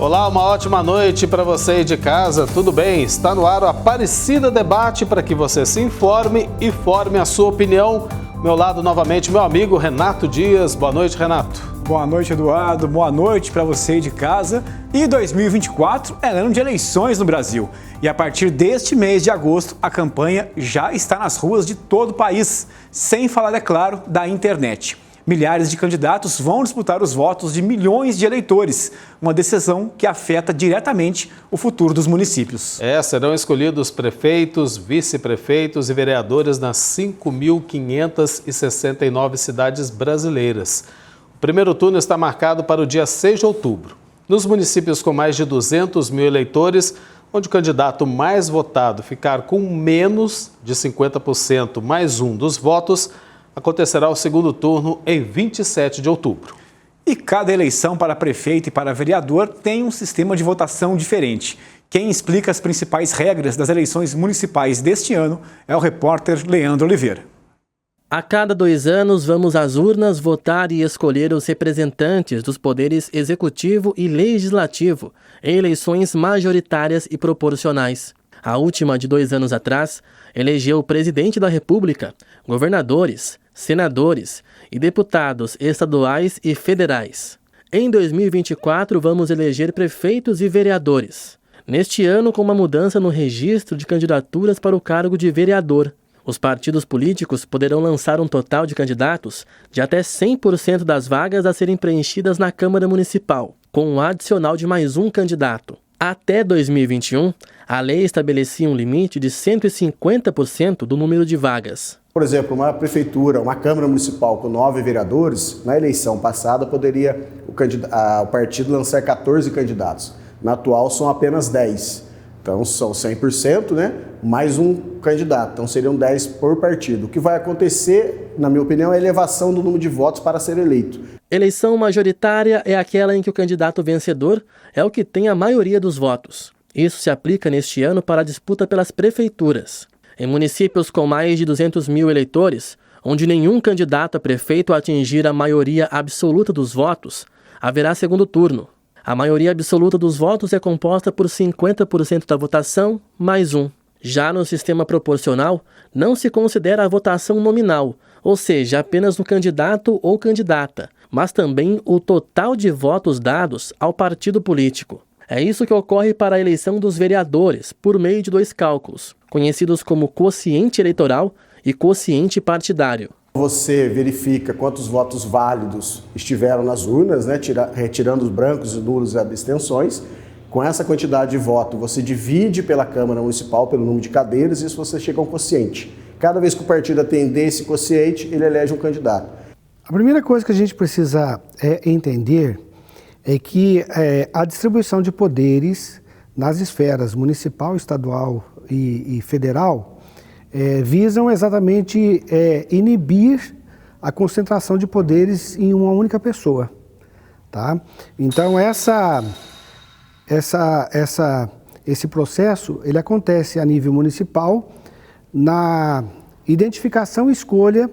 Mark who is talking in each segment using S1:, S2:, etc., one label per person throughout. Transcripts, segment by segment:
S1: Olá, uma ótima noite para você aí de casa, tudo bem? Está no ar o Aparecida Debate para que você se informe e forme a sua opinião. Meu lado novamente, meu amigo Renato Dias. Boa noite, Renato.
S2: Boa noite, Eduardo. Boa noite para você aí de casa. E 2024 é ano de eleições no Brasil. E a partir deste mês de agosto, a campanha já está nas ruas de todo o país, sem falar, é claro, da internet. Milhares de candidatos vão disputar os votos de milhões de eleitores, uma decisão que afeta diretamente o futuro dos municípios.
S1: Serão escolhidos prefeitos, vice-prefeitos e vereadores nas 5.569 cidades brasileiras. O primeiro turno está marcado para o dia 6 de outubro. Nos municípios com mais de 200 mil eleitores, onde o candidato mais votado ficar com menos de 50% mais um dos votos, acontecerá o segundo turno em 27 de outubro.
S2: E cada eleição para prefeito e para vereador tem um sistema de votação diferente. Quem explica as principais regras das eleições municipais deste ano é o repórter Leandro Oliveira.
S3: A cada 2 anos, vamos às urnas votar e escolher os representantes dos poderes executivo e legislativo em eleições majoritárias e proporcionais. A última, de 2 anos atrás, elegeu o presidente da República, governadores, senadores e deputados estaduais e federais. Em 2024, vamos eleger prefeitos e vereadores. Neste ano, com uma mudança no registro de candidaturas para o cargo de vereador. Os partidos políticos poderão lançar um total de candidatos de até 100% das vagas a serem preenchidas na Câmara Municipal, com um adicional de mais um candidato. Até 2021, a lei estabelecia um limite de 150% do número de vagas.
S4: Por exemplo, uma prefeitura, uma Câmara Municipal com 9 vereadores, na eleição passada poderia o partido lançar 14 candidatos. Na atual são apenas 10. Então são 100%, né? Mais um candidato. Então seriam 10 por partido. O que vai acontecer, na minha opinião, é a elevação do número de votos para ser eleito.
S3: Eleição majoritária é aquela em que o candidato vencedor é o que tem a maioria dos votos. Isso se aplica neste ano para a disputa pelas prefeituras. Em municípios com mais de 200 mil eleitores, onde nenhum candidato a prefeito atingir a maioria absoluta dos votos, haverá segundo turno. A maioria absoluta dos votos é composta por 50% da votação mais um. Já no sistema proporcional, não se considera a votação nominal, ou seja, apenas no candidato ou candidata, mas também o total de votos dados ao partido político. É isso que ocorre para a eleição dos vereadores, por meio de 2 cálculos, conhecidos como quociente eleitoral e quociente partidário.
S4: Você verifica quantos votos válidos estiveram nas urnas, né, retirando os brancos, os nulos e abstenções. Com essa quantidade de voto, você divide pela Câmara Municipal, pelo número de cadeiras, e isso você chega a um quociente. Cada vez que o partido atender esse quociente, ele elege um candidato.
S5: A primeira coisa que a gente precisa entender é que a distribuição de poderes nas esferas municipal, estadual e federal visam exatamente inibir a concentração de poderes em uma única pessoa, tá? Então esse processo ele acontece a nível municipal na identificação e escolha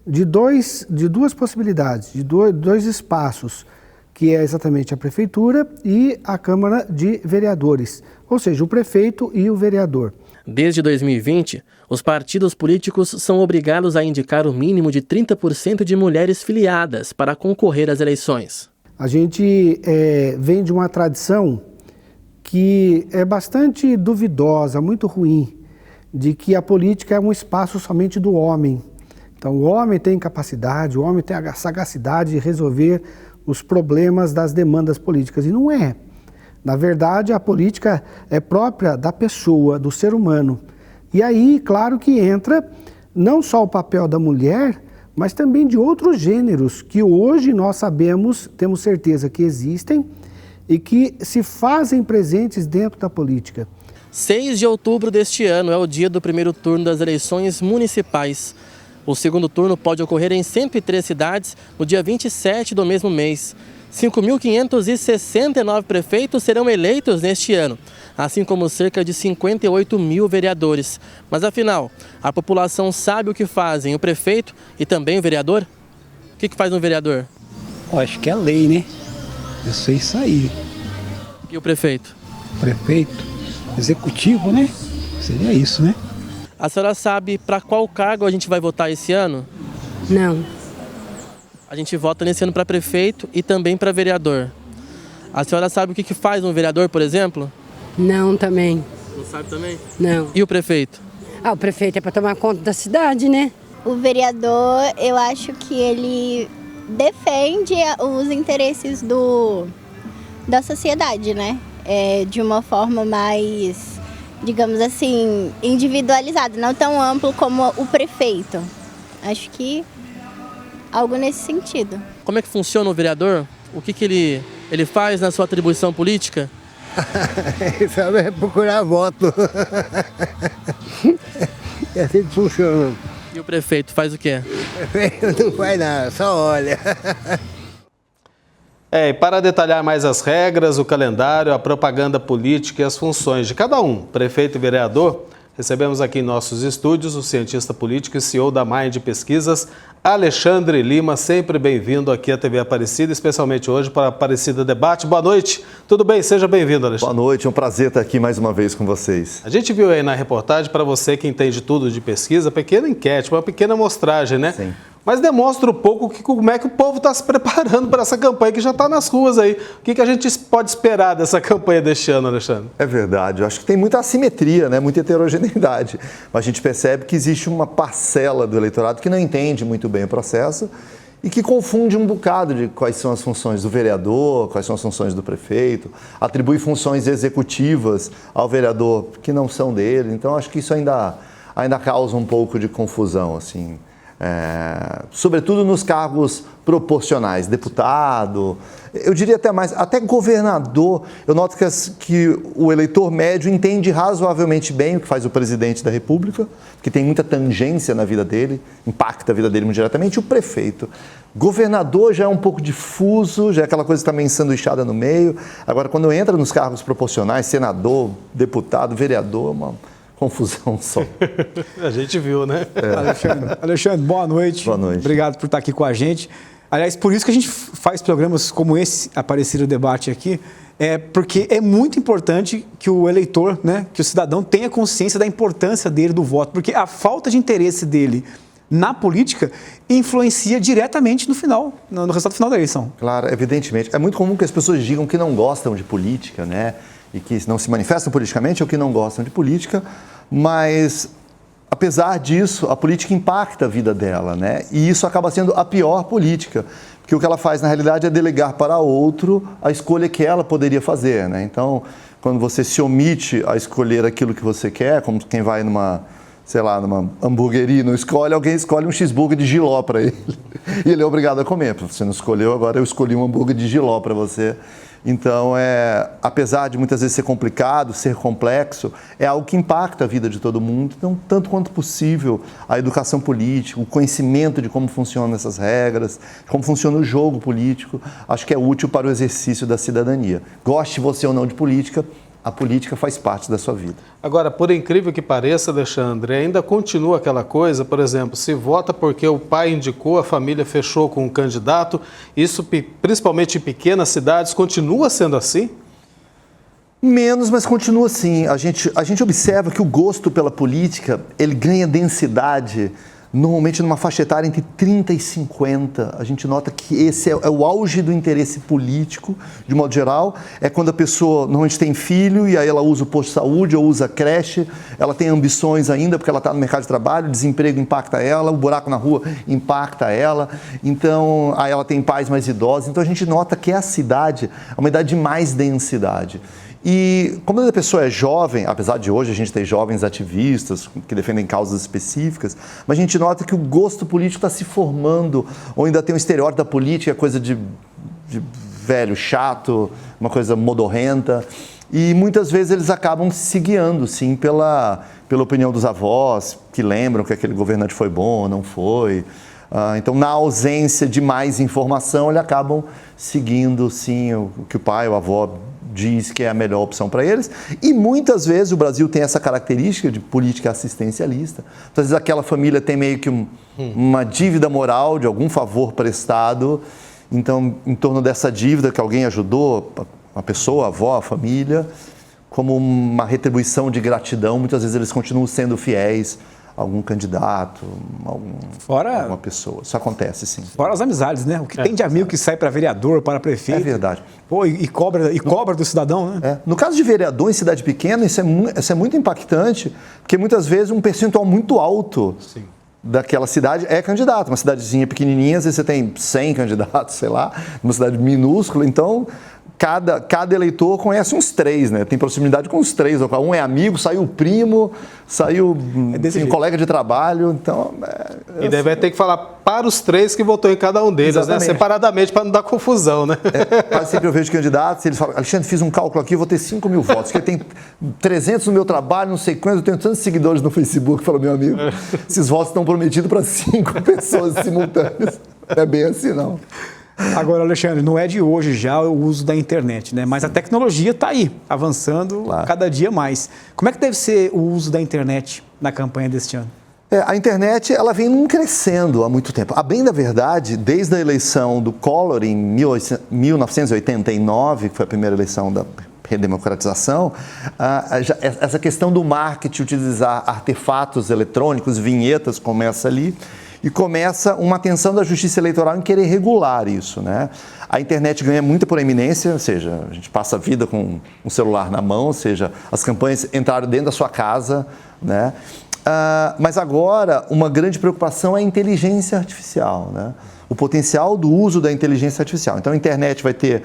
S5: de duas possibilidades, de dois espaços, que é exatamente a prefeitura e a Câmara de Vereadores, ou seja, o prefeito e o vereador.
S3: Desde 2020, os partidos políticos são obrigados a indicar o mínimo de 30% de mulheres filiadas para concorrer às eleições.
S5: A gente vem de uma tradição que é bastante duvidosa, muito ruim, de que a política é um espaço somente do homem. Então, o homem tem capacidade, o homem tem a sagacidade de resolver os problemas das demandas políticas, e não é. Na verdade, a política é própria da pessoa, do ser humano. E aí, claro que entra não só o papel da mulher, mas também de outros gêneros que hoje nós sabemos, temos certeza que existem e que se fazem presentes dentro da política.
S3: 6 de outubro deste ano é o dia do primeiro turno das eleições municipais. O segundo turno pode ocorrer em 103 cidades no dia 27 do mesmo mês. 5.569 prefeitos serão eleitos neste ano, assim como cerca de 58 mil vereadores. Mas afinal, a população sabe o que fazem o prefeito e também o vereador? O que faz um vereador?
S6: Acho que é lei, né? Eu sei isso aí.
S3: E o prefeito?
S6: Prefeito, executivo, né? Seria isso, né?
S3: A senhora sabe para qual cargo a gente vai votar esse ano?
S7: Não.
S3: A gente vota nesse ano para prefeito e também para vereador. A senhora sabe o que faz um vereador, por exemplo?
S7: Não também.
S3: Não sabe também?
S7: Não.
S3: E o prefeito?
S7: O prefeito é para tomar conta da cidade, né?
S8: O vereador, eu acho que ele defende os interesses da sociedade, né? De uma forma mais, digamos assim, individualizada, não tão amplo como o prefeito. Acho que algo nesse sentido.
S3: Como é que funciona o vereador? O que ele faz na sua atribuição política?
S9: Isso é procurar voto. É assim que funciona.
S3: E o prefeito faz o quê?
S9: O prefeito não faz nada, só olha.
S1: E para detalhar mais as regras, o calendário, a propaganda política e as funções de cada um, prefeito e vereador, recebemos aqui em nossos estúdios o cientista político e CEO da Mind Pesquisas, Alexandre Lima, sempre bem-vindo aqui à TV Aparecida, especialmente hoje para a Aparecida Debate. Boa noite, tudo bem? Seja bem-vindo, Alexandre.
S10: Boa noite, é um prazer estar aqui mais uma vez com vocês.
S1: A gente viu aí na reportagem, para você que entende tudo de pesquisa, pequena enquete, uma pequena amostragem, né?
S10: Sim.
S1: Mas demonstra um pouco como é que o povo está se preparando para essa campanha que já está nas ruas aí. O que a gente pode esperar dessa campanha deste ano, Alexandre?
S10: É verdade, eu acho que tem muita assimetria, né? Muita heterogeneidade. Mas a gente percebe que existe uma parcela do eleitorado que não entende muito bem o processo e que confunde um bocado de quais são as funções do vereador, quais são as funções do prefeito, atribui funções executivas ao vereador que não são dele. Então, acho que isso ainda causa um pouco de confusão, assim. Sobretudo nos cargos proporcionais, deputado, eu diria até mais, até governador. Eu noto que o eleitor médio entende razoavelmente bem o que faz o presidente da República, que tem muita tangência na vida dele, impacta a vida dele muito diretamente, e o prefeito. Governador já é um pouco difuso, já é aquela coisa também sanduichada no meio. Agora, quando entra nos cargos proporcionais, senador, deputado, vereador, uma confusão só.
S1: A gente viu, né?
S2: Alexandre, boa noite.
S10: Boa noite.
S2: Obrigado por estar aqui com a gente. Aliás, por isso que a gente faz programas como esse, Aparecido Debate aqui, porque é muito importante que o eleitor, né, que o cidadão tenha consciência da importância dele, do voto, porque a falta de interesse dele na política influencia diretamente no resultado final da eleição.
S10: Claro, evidentemente. É muito comum que as pessoas digam que não gostam de política, né? E que não se manifestam politicamente ou que não gostam de política, mas, apesar disso, a política impacta a vida dela, né? E isso acaba sendo a pior política, porque o que ela faz, na realidade, é delegar para outro a escolha que ela poderia fazer, né? Então, quando você se omite a escolher aquilo que você quer, como quem vai numa hamburgueria, não escolhe, alguém escolhe um cheeseburger de jiló para ele. E ele é obrigado a comer. Você não escolheu, agora eu escolhi um hambúrguer de jiló para você. Então, apesar de muitas vezes ser complicado, ser complexo, é algo que impacta a vida de todo mundo. Então, tanto quanto possível, a educação política, o conhecimento de como funcionam essas regras, como funciona o jogo político, acho que é útil para o exercício da cidadania. Goste você ou não de política, a política faz parte da sua vida.
S1: Agora, por incrível que pareça, Alexandre, ainda continua aquela coisa, por exemplo, se vota porque o pai indicou, a família fechou com um candidato, isso principalmente em pequenas cidades, continua sendo assim?
S10: Menos, mas continua assim. A gente observa que o gosto pela política, ele ganha densidade normalmente numa faixa etária entre 30 e 50. A gente nota que esse é o auge do interesse político, de modo geral. É quando a pessoa normalmente tem filho e aí ela usa o posto de saúde ou usa a creche, ela tem ambições ainda porque ela está no mercado de trabalho, o desemprego impacta ela, o buraco na rua impacta ela, então aí ela tem pais mais idosos. Então a gente nota que a cidade é uma idade de mais densidade. E como a pessoa é jovem, apesar de hoje a gente ter jovens ativistas que defendem causas específicas, mas a gente nota que o gosto político está se formando, ou ainda tem um estereótipo da política, coisa de velho, chato, uma coisa modorrenta, e muitas vezes eles acabam se guiando, sim, pela opinião dos avós, que lembram que aquele governante foi bom ou não foi. Então, na ausência de mais informação, eles acabam seguindo, sim, o que o pai ou a avó diz que é a melhor opção para eles. E muitas vezes o Brasil tem essa característica de política assistencialista. Às vezes aquela família tem meio que uma dívida moral de algum favor prestado. Então, em torno dessa dívida que alguém ajudou a pessoa, a avó, a família, como uma retribuição de gratidão. Muitas vezes eles continuam sendo fiéis a algum candidato, alguma pessoa. Isso acontece, sim.
S2: Fora as amizades, né? O que tem de amigo que sai para vereador, para prefeito.
S10: É verdade.
S2: Pô, e cobra do cidadão, né?
S10: No caso de vereador em cidade pequena, isso é muito impactante, porque muitas vezes um percentual muito alto daquela cidade é candidato. Uma cidadezinha pequenininha, às vezes você tem 100 candidatos, sei lá, numa cidade minúscula, então cada eleitor conhece uns 3, né? Tem proximidade com os 3. Um é amigo, saiu o primo, saiu um colega de trabalho, então...
S1: E daí vai ter que falar para os 3 que votou em cada um deles, né? Separadamente, para não dar confusão, né?
S10: Quase sempre eu vejo candidatos, eles falam, Alexandre, fiz um cálculo aqui, eu vou ter 5 mil votos, porque tem 300 no meu trabalho, não sei quantos, eu tenho tantos seguidores no Facebook, falou meu amigo, esses votos estão prometidos para 5 pessoas simultâneas. Não é bem assim, não.
S2: Agora, Alexandre, não é de hoje já o uso da internet, né? Mas a tecnologia está aí, avançando cada dia mais. Como é que deve ser o uso da internet na campanha deste ano?
S10: A internet ela vem crescendo há muito tempo. A bem da verdade, desde a eleição do Collor em 1989, que foi a primeira eleição da redemocratização, essa questão do marketing, utilizar artefatos eletrônicos, vinhetas, começa ali. E começa uma atenção da Justiça Eleitoral em querer regular isso, né? A internet ganha muita proeminência, ou seja, a gente passa a vida com um celular na mão, ou seja, as campanhas entraram dentro da sua casa, né? Mas agora uma grande preocupação é a inteligência artificial, né? O potencial do uso da inteligência artificial. Então a internet vai ter,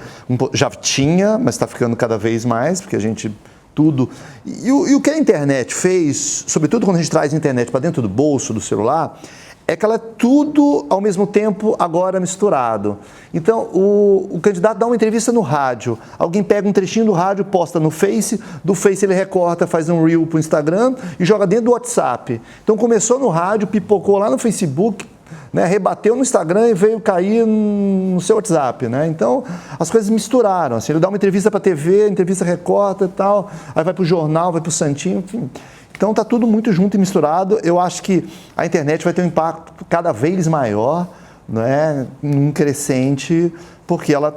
S10: já tinha, mas está ficando cada vez mais, porque a gente... tudo. E o que a internet fez, sobretudo quando a gente traz a internet para dentro do bolso, do celular, é que ela é tudo ao mesmo tempo agora misturado. Então, o candidato dá uma entrevista no rádio, alguém pega um trechinho do rádio, posta no Face, do Face ele recorta, faz um Reel para o Instagram e joga dentro do WhatsApp. Então, começou no rádio, pipocou lá no Facebook, né, rebateu no Instagram e veio cair no seu WhatsApp, né? Então, as coisas misturaram, assim, ele dá uma entrevista para a TV, a entrevista recorta e tal, aí vai para o jornal, vai para o Santinho, enfim. Então, está tudo muito junto e misturado. Eu acho que a internet vai ter um impacto cada vez maior, né, crescente, porque ela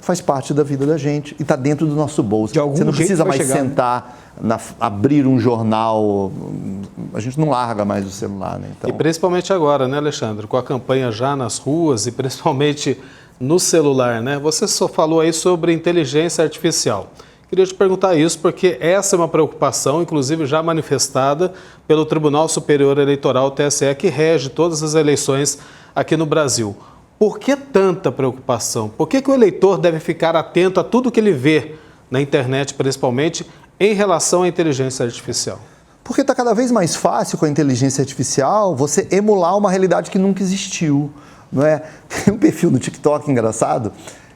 S10: faz parte da vida da gente e está dentro do nosso bolso. Você não precisa mais sentar, abrir um jornal, a gente não larga mais o celular, né? Então...
S1: E principalmente agora, né, Alexandre, com a campanha já nas ruas e principalmente no celular, né? Você só falou aí sobre inteligência artificial. Queria te perguntar isso porque essa é uma preocupação, inclusive já manifestada pelo Tribunal Superior Eleitoral, TSE, que rege todas as eleições aqui no Brasil. Por que tanta preocupação? Por que o eleitor deve ficar atento a tudo que ele vê na internet, principalmente em relação à inteligência artificial?
S10: Porque está cada vez mais fácil com a inteligência artificial você emular uma realidade que nunca existiu, não é? Tem um perfil no TikTok engraçado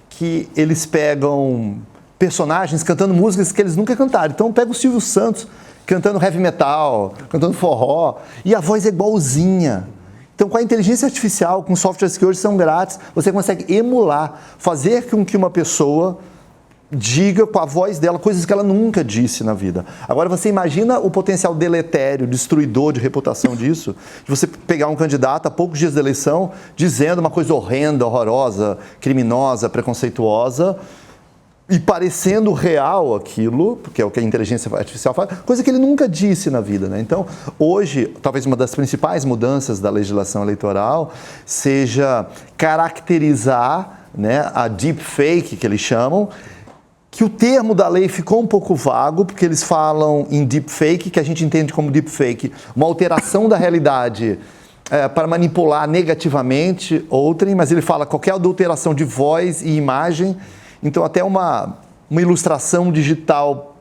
S10: que eles pegam personagens cantando músicas que eles nunca cantaram. Então pega o Silvio Santos cantando heavy metal, cantando forró, e a voz é igualzinha. Então com a inteligência artificial, com softwares que hoje são grátis, você consegue emular, fazer com que uma pessoa diga com a voz dela coisas que ela nunca disse na vida. Agora você imagina o potencial deletério, destruidor de reputação disso, de você pegar um candidato a poucos dias da eleição dizendo uma coisa horrenda, horrorosa, criminosa, preconceituosa, e parecendo real aquilo, porque é o que a inteligência artificial faz, coisa que ele nunca disse na vida, né? Então, hoje, talvez uma das principais mudanças da legislação eleitoral seja caracterizar, né, a deepfake, que eles chamam, que o termo da lei ficou um pouco vago, porque eles falam em deepfake, que a gente entende como deepfake, uma alteração da realidade para manipular negativamente outrem, mas ele fala qualquer adulteração de voz e imagem. Então, até uma ilustração digital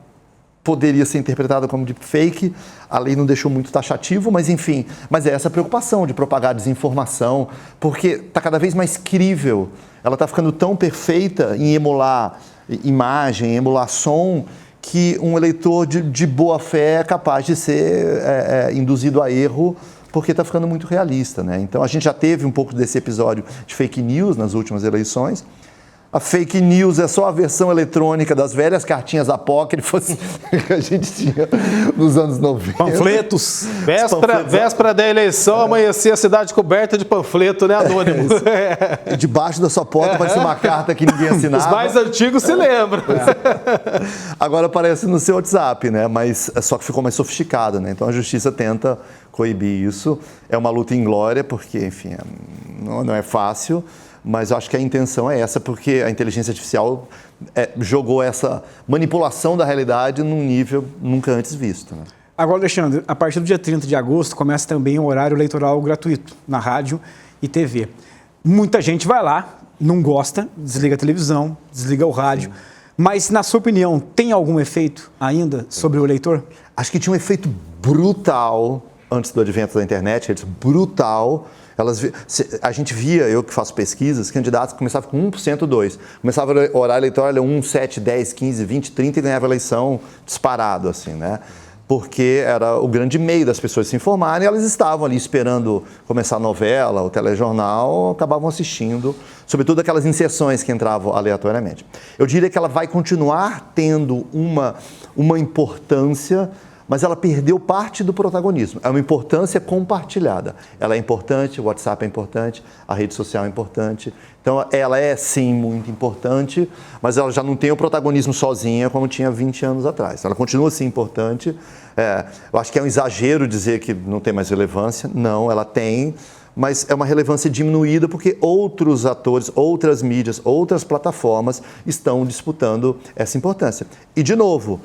S10: poderia ser interpretada como deepfake. A lei não deixou muito taxativo, mas enfim. Mas é essa preocupação de propagar desinformação, porque está cada vez mais crível. Ela está ficando tão perfeita em emular imagem, emular som, que um eleitor de boa fé é capaz de ser induzido a erro, porque está ficando muito realista, né? Então, a gente já teve um pouco desse episódio de fake news nas últimas eleições. A fake news é só a versão eletrônica das velhas cartinhas apócrifas que a gente tinha nos anos 90.
S2: Panfletos.
S1: Véspera da eleição, amanhecia a cidade coberta de panfleto, né, anônimo?
S10: E debaixo da sua porta aparecia uma carta que ninguém assinava.
S1: Os mais antigos se lembram.
S10: Agora aparece no seu WhatsApp, né? Mas só que ficou mais sofisticado, né? Então a justiça tenta coibir isso. É uma luta inglória, porque, enfim, não é fácil. Mas eu acho que a intenção é essa, porque a inteligência artificial jogou essa manipulação da realidade num nível nunca antes visto. Né?
S2: Agora, Alexandre, a partir do dia 30 de agosto começa também o horário eleitoral gratuito na rádio e TV. Muita gente vai lá, não gosta, desliga a televisão, desliga o rádio. Sim. Mas, na sua opinião, tem algum efeito ainda sobre o eleitor? Acho
S10: que tinha um efeito brutal antes do advento da internet, brutal. A gente via, eu que faço pesquisas, candidatos que começavam com 1%, 2%. Começava o horário eleitoral, 1, 7, 10, 15, 20, 30 e ganhava a eleição disparado, assim, né? Porque era o grande meio das pessoas se informarem, e elas estavam ali esperando começar a novela, o telejornal, acabavam assistindo, sobretudo aquelas inserções que entravam aleatoriamente. Eu diria que ela vai continuar tendo uma importância, mas ela perdeu parte do protagonismo. É uma importância compartilhada. Ela é importante, o WhatsApp é importante, a rede social é importante. Então, ela é, sim, muito importante, mas ela já não tem o protagonismo sozinha como tinha 20 anos atrás. Ela continua, sim, importante. Eu acho que é um exagero dizer que não tem mais relevância. Não, ela tem, mas é uma relevância diminuída porque outros atores, outras mídias, outras plataformas estão disputando essa importância. E, de novo,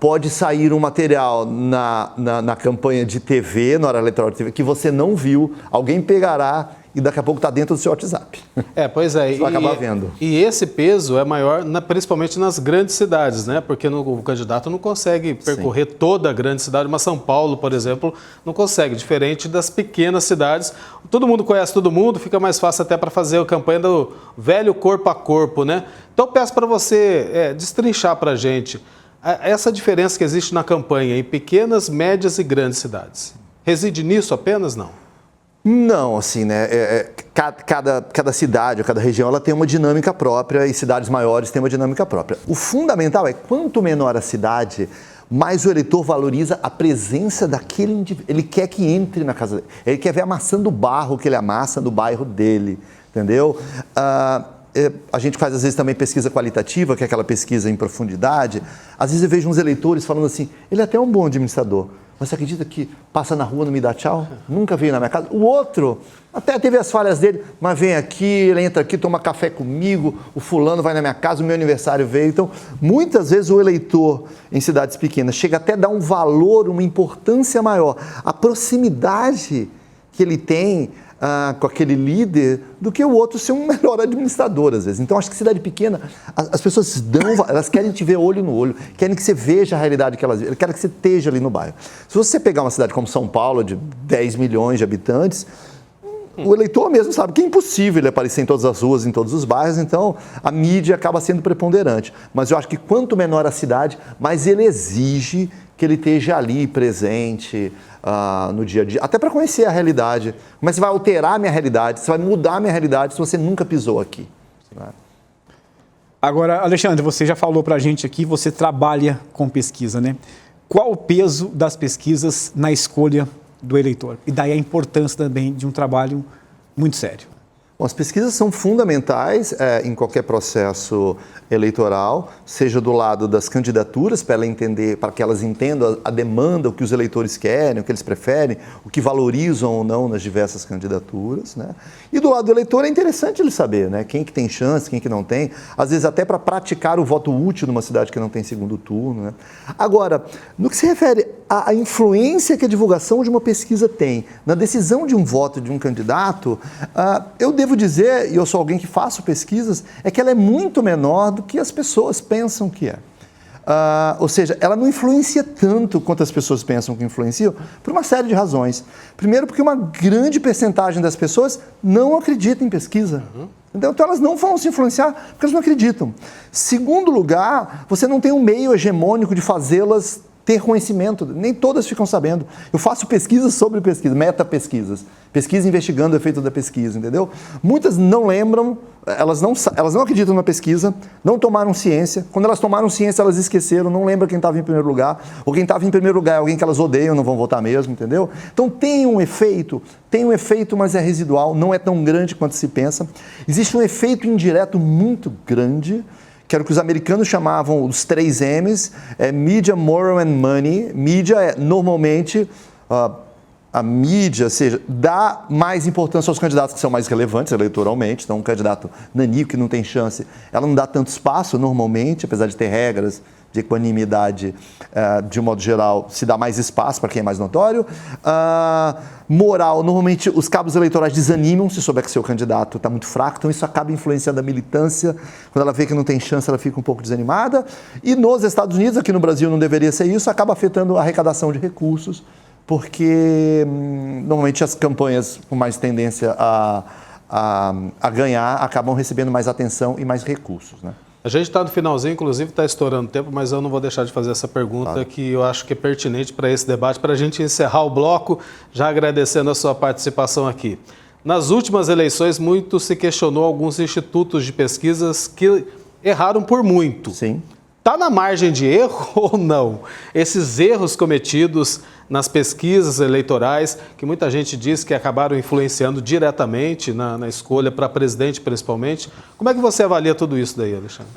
S10: pode sair um material na campanha de TV, na hora eleitoral de TV, que você não viu, alguém pegará e daqui a pouco está dentro do seu WhatsApp.
S1: Pois é.
S10: Você vai acabar vendo.
S1: E esse peso é maior, principalmente nas grandes cidades, né? Porque o candidato não consegue percorrer toda a grande cidade, mas São Paulo, por exemplo, não consegue, diferente das pequenas cidades. Todo mundo conhece todo mundo, fica mais fácil até para fazer a campanha do velho corpo a corpo, né? Então, eu peço para você destrinchar para a gente essa diferença que existe na campanha em pequenas, médias e grandes cidades. Reside nisso apenas, não?
S10: Não, assim, né? Cada cidade, cada região, ela tem uma dinâmica própria e cidades maiores têm uma dinâmica própria. O fundamental é, quanto menor a cidade, mais o eleitor valoriza a presença daquele indivíduo. Ele quer que entre na casa dele. Ele quer ver a maçã do barro que ele amassa no bairro dele, entendeu? A gente faz, às vezes, também pesquisa qualitativa, que é aquela pesquisa em profundidade. Às vezes eu vejo uns eleitores falando assim, ele é até um bom administrador, mas você acredita que passa na rua, não me dá tchau? Nunca veio na minha casa. O outro até teve as falhas dele, mas vem aqui, ele entra aqui, toma café comigo, o fulano vai na minha casa, o meu aniversário veio. Então, muitas vezes o eleitor em cidades pequenas chega até a dar um valor, uma importância maior, a proximidade que ele tem com aquele líder, do que o outro ser um melhor administrador, às vezes. Então, acho que cidade pequena, as pessoas elas querem te ver olho no olho, querem que você veja a realidade que elas vivem, querem que você esteja ali no bairro. Se você pegar uma cidade como São Paulo, de 10 milhões de habitantes, o eleitor mesmo sabe que é impossível ele aparecer em todas as ruas, em todos os bairros, então a mídia acaba sendo preponderante. Mas eu acho que quanto menor a cidade, mais ele exige que ele esteja ali presente no dia a dia, até para conhecer a realidade. Mas você vai alterar a minha realidade, você vai mudar a minha realidade se você nunca pisou aqui.
S2: Agora, Alexandre, você já falou para a gente aqui, você trabalha com pesquisa, né? Qual o peso das pesquisas na escolha do eleitor? E daí a importância também de um trabalho muito sério.
S10: Bom, as pesquisas são fundamentais em qualquer processo eleitoral, seja do lado das candidaturas, para que elas entendam a demanda, o que os eleitores querem, o que eles preferem, o que valorizam ou não nas diversas candidaturas, né? E do lado do eleitor é interessante ele saber, né? Quem que tem chance, quem que não tem, às vezes até para praticar o voto útil numa cidade que não tem segundo turno, né? Agora, no que se refere à influência que a divulgação de uma pesquisa tem na decisão de um voto de um candidato, eu devo dizer, e eu sou alguém que faço pesquisas, é que ela é muito menor do que as pessoas pensam que é. Ou seja, ela não influencia tanto quanto as pessoas pensam que influenciam, por uma série de razões. Primeiro, porque uma grande percentagem das pessoas não acredita em pesquisa. Então, elas não vão se influenciar porque elas não acreditam. Segundo lugar, você não tem um meio hegemônico de fazê-las ter conhecimento, nem todas ficam sabendo. Eu faço pesquisas sobre pesquisa, meta-pesquisas, pesquisa investigando o efeito da pesquisa, entendeu? Muitas não lembram, elas não acreditam na pesquisa, não tomaram ciência. Quando elas tomaram ciência, elas esqueceram, não lembram quem estava em primeiro lugar, ou quem estava em primeiro lugar é alguém que elas odeiam, não vão votar mesmo, entendeu? Então tem um efeito, mas é residual, não é tão grande quanto se pensa. Existe um efeito indireto muito grande, que era o que os americanos chamavam os 3 M's, Media, Moral and Money. Mídia é, normalmente, a mídia, ou seja, dá mais importância aos candidatos que são mais relevantes eleitoralmente. Então, um candidato nanico que não tem chance, ela não dá tanto espaço normalmente, apesar de ter regras de equanimidade, de um modo geral, se dá mais espaço para quem é mais notório. Moral, normalmente os cabos eleitorais desanimam se souber que seu candidato está muito fraco, então isso acaba influenciando a militância. Quando ela vê que não tem chance, ela fica um pouco desanimada. E nos Estados Unidos, aqui no Brasil não deveria ser isso, acaba afetando a arrecadação de recursos, porque normalmente as campanhas com mais tendência a ganhar acabam recebendo mais atenção e mais recursos, né?
S1: A gente está no finalzinho, inclusive está estourando tempo, mas eu não vou deixar de fazer essa pergunta que eu acho que é pertinente para esse debate, para a gente encerrar o bloco, já agradecendo a sua participação aqui. Nas últimas eleições, muito se questionou alguns institutos de pesquisas que erraram por muito.
S10: Sim.
S1: Está na margem de erro ou não? Esses erros cometidos nas pesquisas eleitorais, que muita gente diz que acabaram influenciando diretamente na escolha para presidente, principalmente. Como é que você avalia tudo isso daí, Alexandre?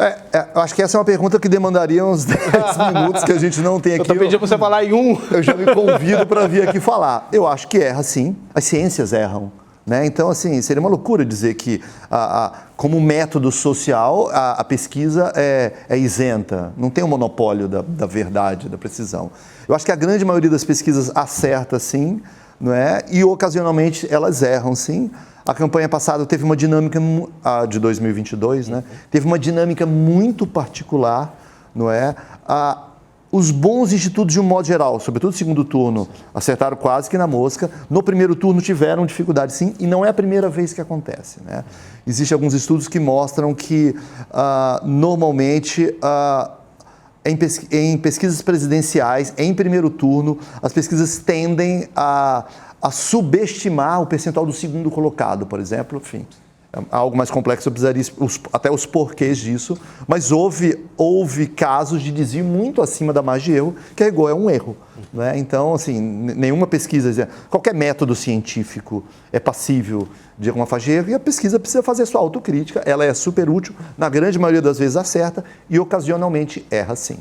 S10: Eu acho que essa é uma pergunta que demandaria uns 10 minutos que a gente não tem aqui.
S1: Eu estou pedindo para você falar em um.
S10: Eu já me convido para vir aqui falar. Eu acho que erra, sim. As ciências erram. Né? Então, assim, seria uma loucura dizer que, como método social, a pesquisa é isenta, não tem um monopólio da verdade, da precisão. Eu acho que a grande maioria das pesquisas acerta, sim, não é? E ocasionalmente elas erram, sim. A campanha passada teve uma dinâmica, de 2022, né? Teve uma dinâmica muito particular, não é? Os bons institutos, de um modo geral, sobretudo no segundo turno, acertaram quase que na mosca. No primeiro turno tiveram dificuldade, sim, e não é a primeira vez que acontece, né? Existem alguns estudos que mostram que, normalmente, em pesquisas presidenciais, em primeiro turno, as pesquisas tendem a subestimar o percentual do segundo colocado, por exemplo, enfim. Algo mais complexo, eu precisaria até os porquês disso, mas houve casos de desvio muito acima da margem de erro, que é um erro, né? Então, assim, nenhuma pesquisa, qualquer método científico é passível de alguma falha de erro, e a pesquisa precisa fazer sua autocrítica, ela é super útil, na grande maioria das vezes acerta e ocasionalmente erra, sim.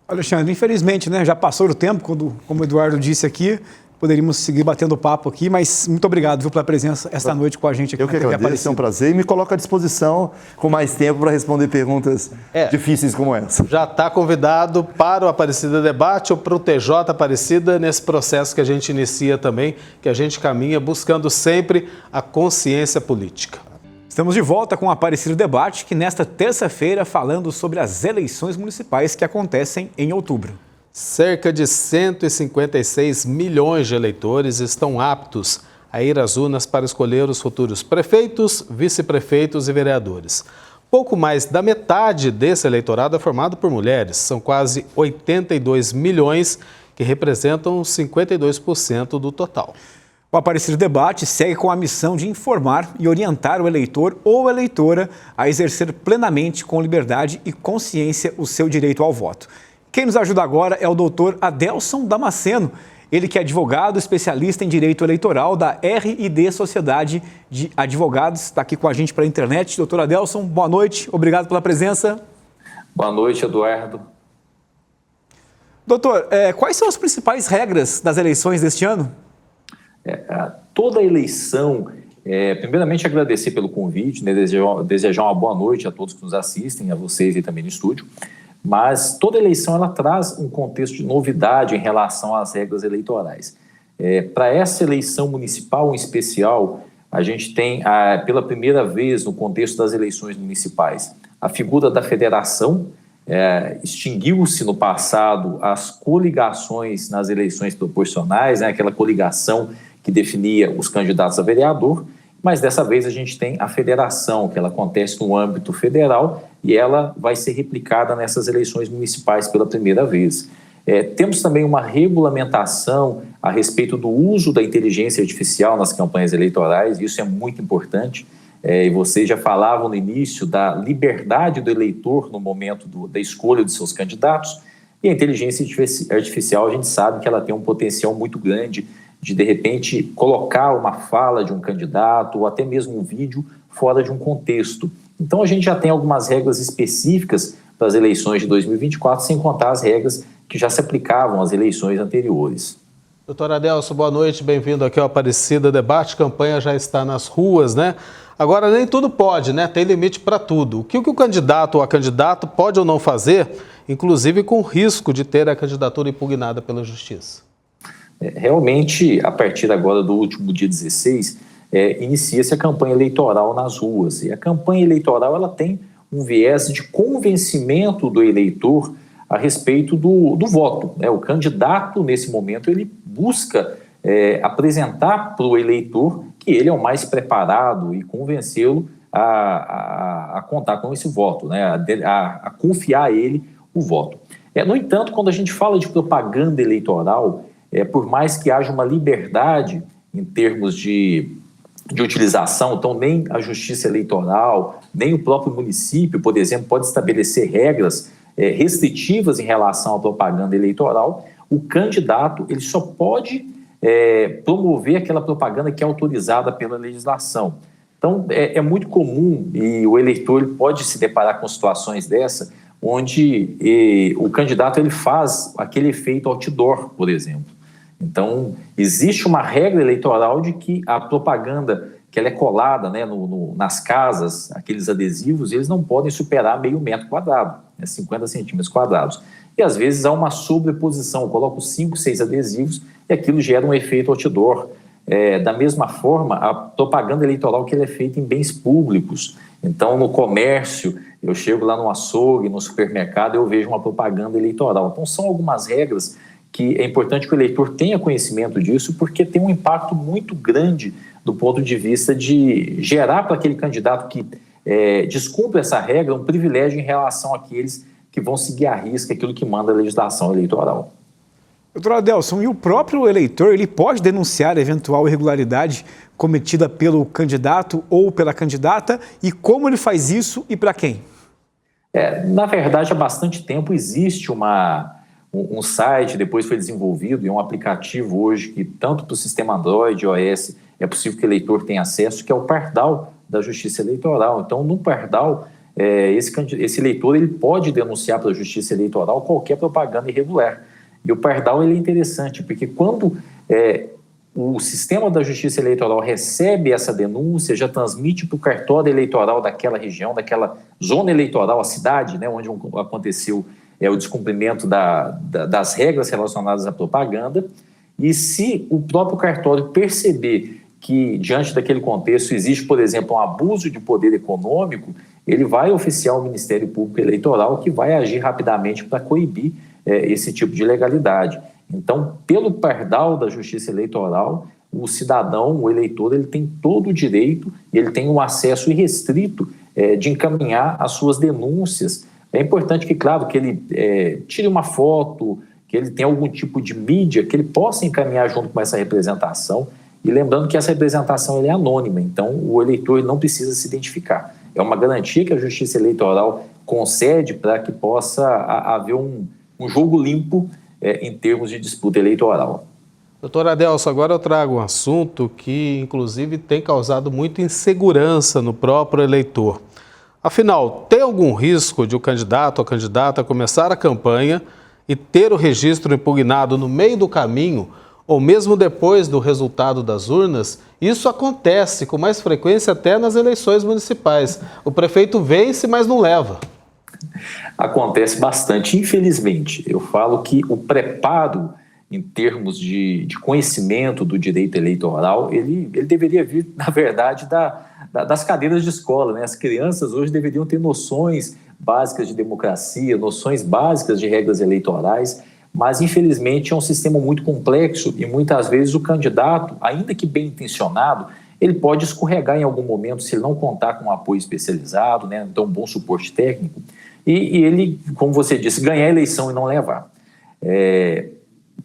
S2: Alexandre, infelizmente, né, já passou o tempo, como o Eduardo disse aqui, poderíamos seguir batendo papo aqui, mas muito obrigado, viu, pela presença esta noite com a gente aqui.
S10: Eu que agradeço, é um prazer e me coloco à disposição com mais tempo para responder perguntas difíceis como essa.
S1: Já está convidado para o Aparecida Debate ou para o TJ Aparecida nesse processo que a gente inicia também, que a gente caminha buscando sempre a consciência política.
S2: Estamos de volta com o Aparecida Debate, que nesta terça-feira falando sobre as eleições municipais que acontecem em outubro.
S1: Cerca de 156 milhões de eleitores estão aptos a ir às urnas para escolher os futuros prefeitos, vice-prefeitos e vereadores. Pouco mais da metade desse eleitorado é formado por mulheres. São quase 82 milhões, que representam 52% do total.
S2: O Aparecida Debate segue com a missão de informar e orientar o eleitor ou eleitora a exercer plenamente, com liberdade e consciência, o seu direito ao voto. Quem nos ajuda agora é o doutor Adelson Damasceno, ele que é advogado especialista em direito eleitoral da RID Sociedade de Advogados, está aqui com a gente pela internet. Doutor Adelson, boa noite, obrigado pela presença.
S11: Boa noite, Eduardo.
S2: Doutor, quais são as principais regras das eleições deste ano?
S11: Toda eleição, primeiramente agradecer pelo convite, né, desejar uma boa noite a todos que nos assistem, a vocês e também no estúdio. Mas toda eleição ela traz um contexto de novidade em relação às regras eleitorais. Para essa eleição municipal em especial, a gente tem, pela primeira vez no contexto das eleições municipais, a figura da federação. Extinguiu-se no passado as coligações nas eleições proporcionais, né, aquela coligação que definia os candidatos a vereador, mas dessa vez a gente tem a federação, que ela acontece no âmbito federal e ela vai ser replicada nessas eleições municipais pela primeira vez. Temos também uma regulamentação a respeito do uso da inteligência artificial nas campanhas eleitorais, isso é muito importante. E vocês já falavam no início da liberdade do eleitor no momento da escolha de seus candidatos, e a inteligência artificial, a gente sabe que ela tem um potencial muito grande de repente, colocar uma fala de um candidato ou até mesmo um vídeo fora de um contexto. Então, a gente já tem algumas regras específicas para as eleições de 2024, sem contar as regras que já se aplicavam às eleições anteriores.
S1: Doutor Adelson, boa noite, bem-vindo aqui ao Aparecida Debate. A campanha já está nas ruas, né? Agora, nem tudo pode, né? Tem limite para tudo. O que o candidato ou a candidata pode ou não fazer, inclusive com risco de ter a candidatura impugnada pela Justiça?
S11: Realmente, a partir agora do último dia 16, inicia-se a campanha eleitoral nas ruas. E a campanha eleitoral ela tem um viés de convencimento do eleitor a respeito do voto, né? O candidato, nesse momento, ele busca apresentar para o eleitor que ele é o mais preparado e convencê-lo a contar com esse voto, né? a confiar a ele o voto. No entanto, quando a gente fala de propaganda eleitoral, por mais que haja uma liberdade em termos de utilização, então nem a Justiça Eleitoral, nem o próprio município, por exemplo, pode estabelecer regras restritivas em relação à propaganda eleitoral, o candidato ele só pode promover aquela propaganda que é autorizada pela legislação. Então, é muito comum, e o eleitor ele pode se deparar com situações dessa, onde o candidato ele faz aquele efeito outdoor, por exemplo. Então, existe uma regra eleitoral de que a propaganda que ela é colada, né, nas casas, aqueles adesivos, eles não podem superar meio metro quadrado, 50 centímetros quadrados. E às vezes há uma sobreposição, eu coloco 5, 6 adesivos e aquilo gera um efeito outdoor. Da mesma forma, a propaganda eleitoral que ela é feita em bens públicos. Então, no comércio, eu chego lá no açougue, no supermercado, eu vejo uma propaganda eleitoral. Então, são algumas regras que é importante que o eleitor tenha conhecimento disso, porque tem um impacto muito grande do ponto de vista de gerar para aquele candidato que descumpre essa regra um privilégio em relação àqueles que vão seguir à risca aquilo que manda a legislação eleitoral.
S2: Doutor Adelson, e o próprio eleitor, ele pode denunciar eventual irregularidade cometida pelo candidato ou pela candidata, e como ele faz isso e para quem?
S11: Na verdade, há bastante tempo existe um site, depois foi desenvolvido, e um aplicativo hoje que tanto para o sistema Android e iOS é possível que o eleitor tenha acesso, que é o Pardal da Justiça Eleitoral. Então, no Pardal, esse eleitor ele pode denunciar para a Justiça Eleitoral qualquer propaganda irregular. E o Pardal ele é interessante, porque quando o sistema da Justiça Eleitoral recebe essa denúncia, já transmite para o cartório eleitoral daquela região, daquela zona eleitoral, a cidade, né, onde aconteceu o descumprimento das regras relacionadas à propaganda, e se o próprio cartório perceber que, diante daquele contexto, existe, por exemplo, um abuso de poder econômico, ele vai oficiar o Ministério Público Eleitoral, que vai agir rapidamente para coibir esse tipo de ilegalidade. Então, pelo Pardal da Justiça Eleitoral, o cidadão, o eleitor, ele tem todo o direito, ele tem um acesso irrestrito de encaminhar as suas denúncias. É importante que, claro, que ele tire uma foto, que ele tenha algum tipo de mídia, que ele possa encaminhar junto com essa representação. E lembrando que essa representação é anônima, então o eleitor não precisa se identificar. É uma garantia que a Justiça Eleitoral concede para que possa haver um jogo limpo em termos de disputa eleitoral.
S1: Doutor Adelson, agora eu trago um assunto que, inclusive, tem causado muita insegurança no próprio eleitor. Afinal, tem algum risco de o candidato ou a candidata começar a campanha e ter o registro impugnado no meio do caminho ou mesmo depois do resultado das urnas? Isso acontece com mais frequência até nas eleições municipais. O prefeito vence, mas não leva.
S11: Acontece bastante, infelizmente. Eu falo que o preparo em termos de conhecimento do direito eleitoral, ele deveria vir, na verdade, das cadeiras de escola, né? As crianças hoje deveriam ter noções básicas de democracia, noções básicas de regras eleitorais, mas, infelizmente, é um sistema muito complexo e, muitas vezes, o candidato, ainda que bem intencionado, ele pode escorregar em algum momento se ele não contar com um apoio especializado, né? Então, um bom suporte técnico, e ele, como você disse, ganhar a eleição e não levar.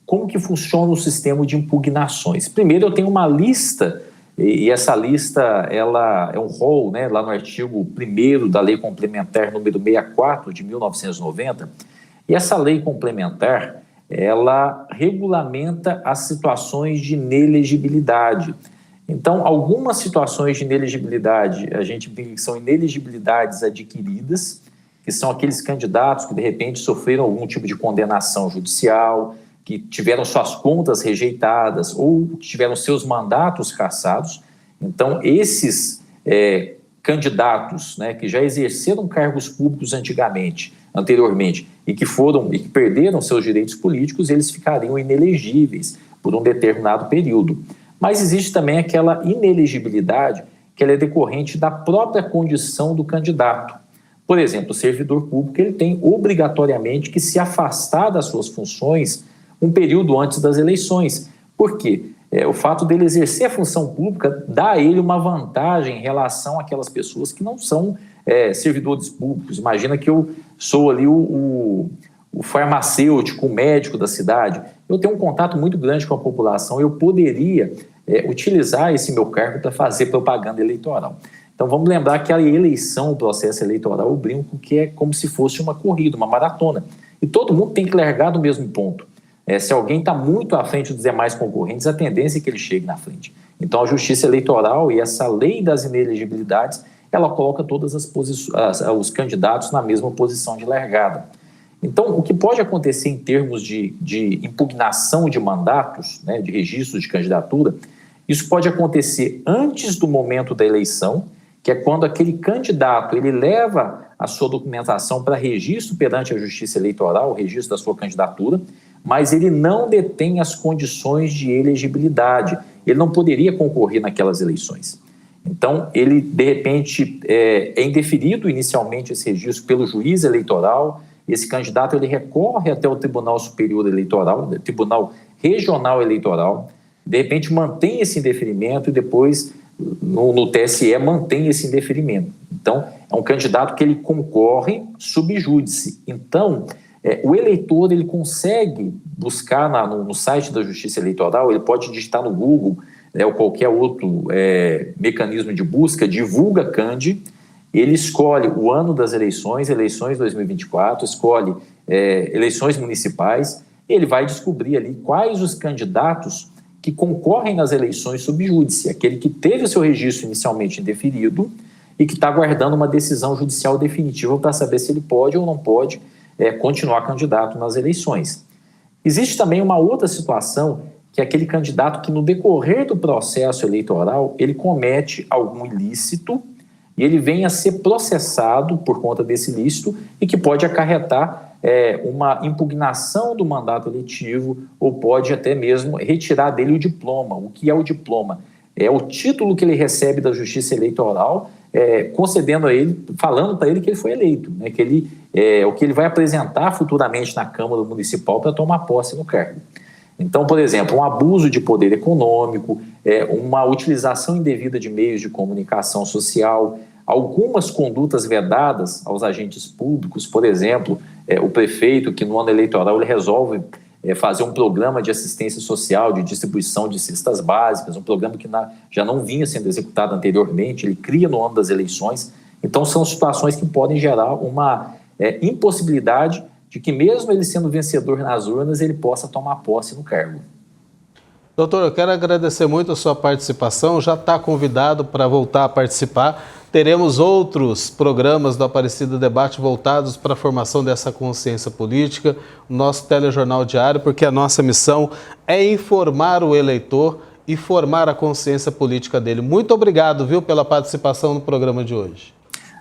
S11: como que funciona o sistema de impugnações. Primeiro, eu tenho uma lista, e essa lista ela é um rol, né, lá no artigo 1º da Lei Complementar número 64 de 1990, e essa lei complementar, ela regulamenta as situações de inelegibilidade. Então, algumas situações de inelegibilidade, a gente vê que são inelegibilidades adquiridas, que são aqueles candidatos que, de repente, sofreram algum tipo de condenação judicial, que tiveram suas contas rejeitadas ou que tiveram seus mandatos cassados. Então, esses candidatos, né, que já exerceram cargos públicos anteriormente, e que perderam seus direitos políticos, eles ficariam inelegíveis por um determinado período. Mas existe também aquela inelegibilidade que ela é decorrente da própria condição do candidato. Por exemplo, o servidor público ele tem obrigatoriamente que se afastar das suas funções um período antes das eleições. Por quê? O fato dele exercer a função pública dá a ele uma vantagem em relação àquelas pessoas que não são servidores públicos. Imagina que eu sou ali o farmacêutico, o médico da cidade. Eu tenho um contato muito grande com a população, eu poderia utilizar esse meu cargo para fazer propaganda eleitoral. Então vamos lembrar que a eleição, o processo eleitoral, eu brinco que é como se fosse uma corrida, uma maratona. E todo mundo tem que largar do mesmo ponto. Se alguém está muito à frente dos demais concorrentes, a tendência é que ele chegue na frente. Então a Justiça Eleitoral e essa lei das inelegibilidades, ela coloca todas os candidatos na mesma posição de largada. Então, o que pode acontecer em termos de impugnação de mandatos, né, de registros de candidatura, isso pode acontecer antes do momento da eleição, que é quando aquele candidato ele leva a sua documentação para registro perante a Justiça Eleitoral, o registro da sua candidatura, mas ele não detém as condições de elegibilidade. Ele não poderia concorrer naquelas eleições. Então, ele, de repente, é indeferido inicialmente esse registro pelo juiz eleitoral. Esse candidato ele recorre até o Tribunal Superior Eleitoral, Tribunal Regional Eleitoral, de repente mantém esse indeferimento e depois no TSE mantém esse indeferimento. Então, é um candidato que ele concorre sub júdice. Então, o eleitor ele consegue buscar no site da Justiça Eleitoral, ele pode digitar no Google, ou qualquer outro mecanismo de busca, divulga Candi, ele escolhe o ano das eleições 2024, escolhe eleições municipais, ele vai descobrir ali quais os candidatos que concorrem nas eleições sub júdice, aquele que teve o seu registro inicialmente indeferido e que está aguardando uma decisão judicial definitiva para saber se ele pode ou não pode continuar candidato nas eleições. Existe também uma outra situação, que é aquele candidato que no decorrer do processo eleitoral, ele comete algum ilícito e ele vem a ser processado por conta desse ilícito e que pode acarretar uma impugnação do mandato eletivo ou pode até mesmo retirar dele o diploma. O que é o diploma? É o título que ele recebe da Justiça Eleitoral, concedendo a ele, falando para ele que ele foi eleito, né? Que o que ele vai apresentar futuramente na Câmara Municipal para tomar posse no cargo. Então, por exemplo, um abuso de poder econômico, uma utilização indevida de meios de comunicação social, algumas condutas vedadas aos agentes públicos, por exemplo, o prefeito que no ano eleitoral ele resolve fazer um programa de assistência social, de distribuição de cestas básicas, um programa que já não vinha sendo executado anteriormente, ele cria no ano das eleições. Então são situações que podem gerar uma impossibilidade de que mesmo ele sendo vencedor nas urnas, ele possa tomar posse no cargo.
S1: Doutor, eu quero agradecer muito a sua participação, já está convidado para voltar a participar. Teremos outros programas do Aparecida Debate voltados para a formação dessa consciência política, o nosso telejornal diário, porque a nossa missão é informar o eleitor e formar a consciência política dele. Muito obrigado, viu, pela participação no programa de hoje.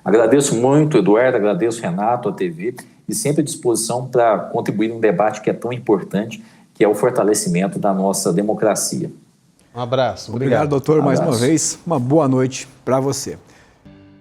S11: Agradeço muito, Eduardo, agradeço, Renato, a TV, e sempre à disposição para contribuir num debate que é tão importante, que é o fortalecimento da nossa democracia.
S1: Um abraço.
S2: Obrigado, doutor, mais uma vez. Uma boa noite para você.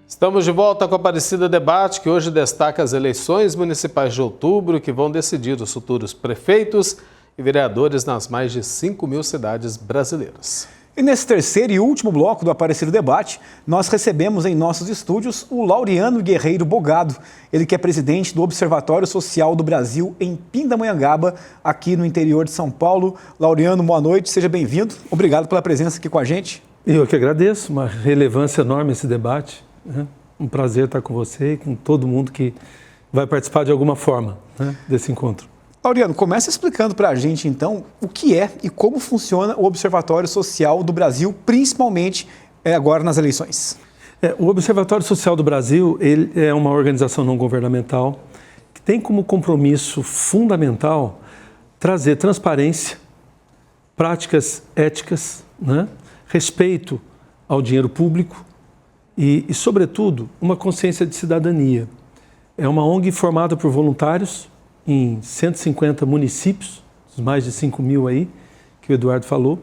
S1: Estamos de volta com o Aparecida Debate, que hoje destaca as eleições municipais de outubro, que vão decidir os futuros prefeitos e vereadores nas mais de 5.000 cidades brasileiras.
S2: E nesse terceiro e último bloco do Aparecido Debate, nós recebemos em nossos estúdios o Laureano Guerreiro Bogado, ele que é presidente do Observatório Social do Brasil em Pindamonhangaba, aqui no interior de São Paulo. Laureano, boa noite, seja bem-vindo. Obrigado pela presença aqui com a gente.
S12: Eu que agradeço, uma relevância enorme esse debate, né? Um prazer estar com você e com todo mundo que vai participar de alguma forma, né, desse encontro.
S2: Laureano, começa explicando para a gente, então, o que é e como funciona o Observatório Social do Brasil, principalmente agora nas eleições.
S12: O Observatório Social do Brasil ele é uma organização não governamental que tem como compromisso fundamental trazer transparência, práticas éticas, né, respeito ao dinheiro público e, sobretudo, uma consciência de cidadania. É uma ONG formada por voluntários em 150 municípios, os mais de 5 mil aí, que o Eduardo falou,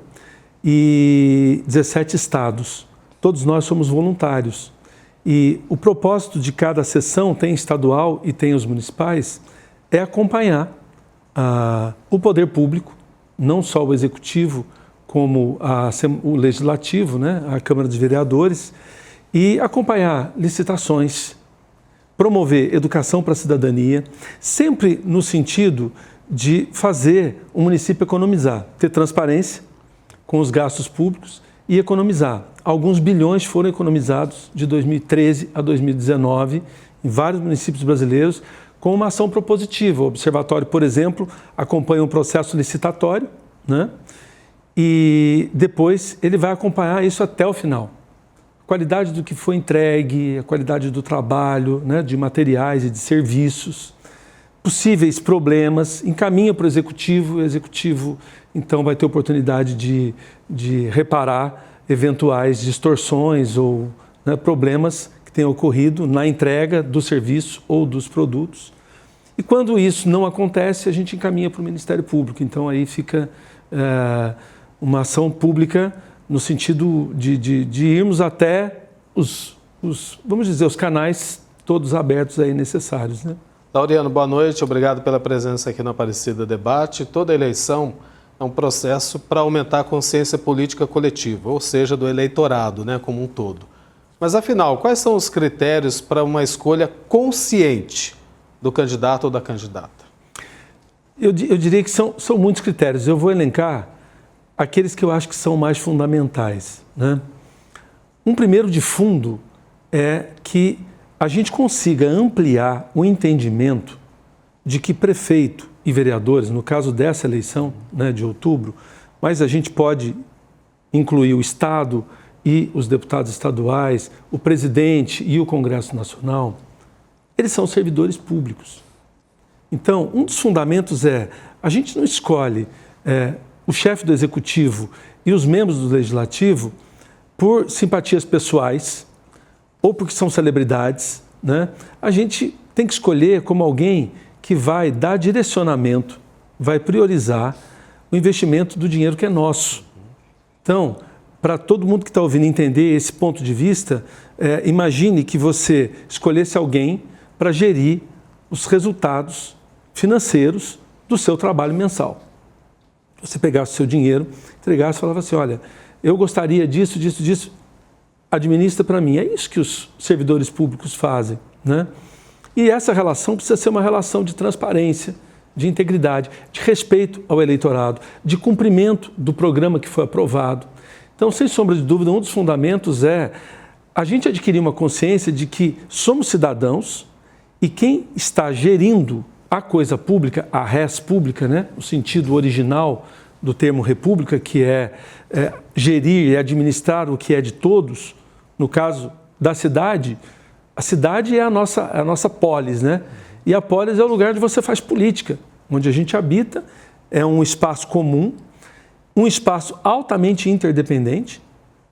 S12: e 17 estados. Todos nós somos voluntários. E o propósito de cada seção, tem estadual e tem os municipais, é acompanhar o poder público, não só o executivo, como o legislativo, né, a Câmara dos Vereadores, e acompanhar licitações, promover educação para a cidadania, sempre no sentido de fazer o município economizar, ter transparência com os gastos públicos e economizar. Alguns bilhões foram economizados de 2013 a 2019 em vários municípios brasileiros com uma ação propositiva. O Observatório, por exemplo, acompanha um processo licitatório, né? E depois ele vai acompanhar isso até o final. Qualidade do que foi entregue, a qualidade do trabalho, né, de materiais e de serviços, possíveis problemas, encaminha para o executivo então vai ter oportunidade de reparar eventuais distorções ou, né, problemas que tenham ocorrido na entrega do serviço ou dos produtos. E quando isso não acontece, a gente encaminha para o Ministério Público. Então aí fica uma ação pública no sentido de irmos até vamos dizer, os canais todos abertos aí necessários, né?
S1: Laureano, boa noite, obrigado pela presença aqui no Aparecida Debate. Toda eleição é um processo para aumentar a consciência política coletiva, ou seja, do eleitorado, né, como um todo. Mas afinal, quais são os critérios para uma escolha consciente do candidato ou da candidata?
S12: Eu diria que são muitos critérios. Eu vou elencar aqueles que eu acho que são mais fundamentais, né? Um primeiro de fundo é que a gente consiga ampliar o entendimento de que prefeito e vereadores, no caso dessa eleição, né, de outubro, mas a gente pode incluir o Estado e os deputados estaduais, o presidente e o Congresso Nacional, eles são servidores públicos. Então, um dos fundamentos a gente não escolhe o chefe do Executivo e os membros do Legislativo por simpatias pessoais ou porque são celebridades, né? A gente tem que escolher como alguém que vai dar direcionamento, vai priorizar o investimento do dinheiro que é nosso. Então, para todo mundo que está ouvindo entender esse ponto de vista, imagine que você escolhesse alguém para gerir os resultados financeiros do seu trabalho mensal. Você pegasse o seu dinheiro, entregasse e falava assim, olha, eu gostaria disso, administra para mim. É isso que os servidores públicos fazem, né? E essa relação precisa ser uma relação de transparência, de integridade, de respeito ao eleitorado, de cumprimento do programa que foi aprovado. Então, sem sombra de dúvida, um dos fundamentos é a gente adquirir uma consciência de que somos cidadãos e quem está gerindo a coisa pública, a res pública, né, o sentido original do termo república, que é gerir e administrar o que é de todos, no caso da cidade, a cidade é a nossa polis, né? E a polis é o lugar onde você faz política, onde a gente habita, é um espaço comum, um espaço altamente interdependente,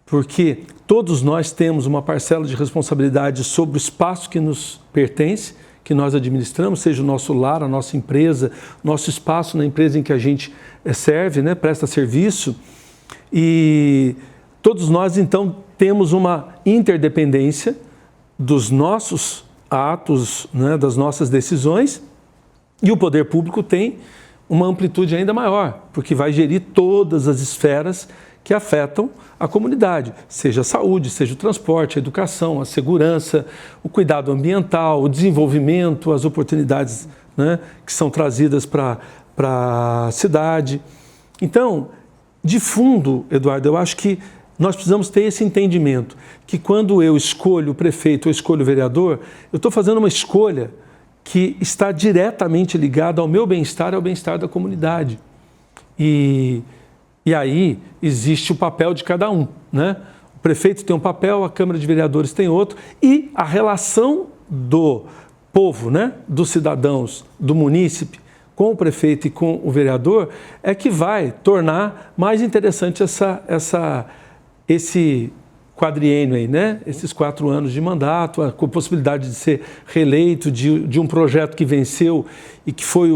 S12: porque todos nós temos uma parcela de responsabilidade sobre o espaço que nos pertence, que nós administramos, seja o nosso lar, a nossa empresa, nosso espaço na empresa em que a gente serve, né, presta serviço. E todos nós, então, temos uma interdependência dos nossos atos, né, das nossas decisões, e o poder público tem uma amplitude ainda maior, porque vai gerir todas as esferas que afetam a comunidade, seja a saúde, seja o transporte, a educação, a segurança, o cuidado ambiental, o desenvolvimento, as oportunidades, né, que são trazidas para a cidade. Então, de fundo, Eduardo, eu acho que nós precisamos ter esse entendimento, que quando eu escolho o prefeito ou escolho o vereador, eu estou fazendo uma escolha que está diretamente ligada ao meu bem-estar e ao bem-estar da comunidade. E aí existe o papel de cada um, né? O prefeito tem um papel, a Câmara de Vereadores tem outro, e a relação do povo, né, dos cidadãos, do munícipe, com o prefeito e com o vereador, é que vai tornar mais interessante esse quadriênio aí, né? Esses 4 anos de mandato, com a possibilidade de ser reeleito, de um projeto que venceu e que foi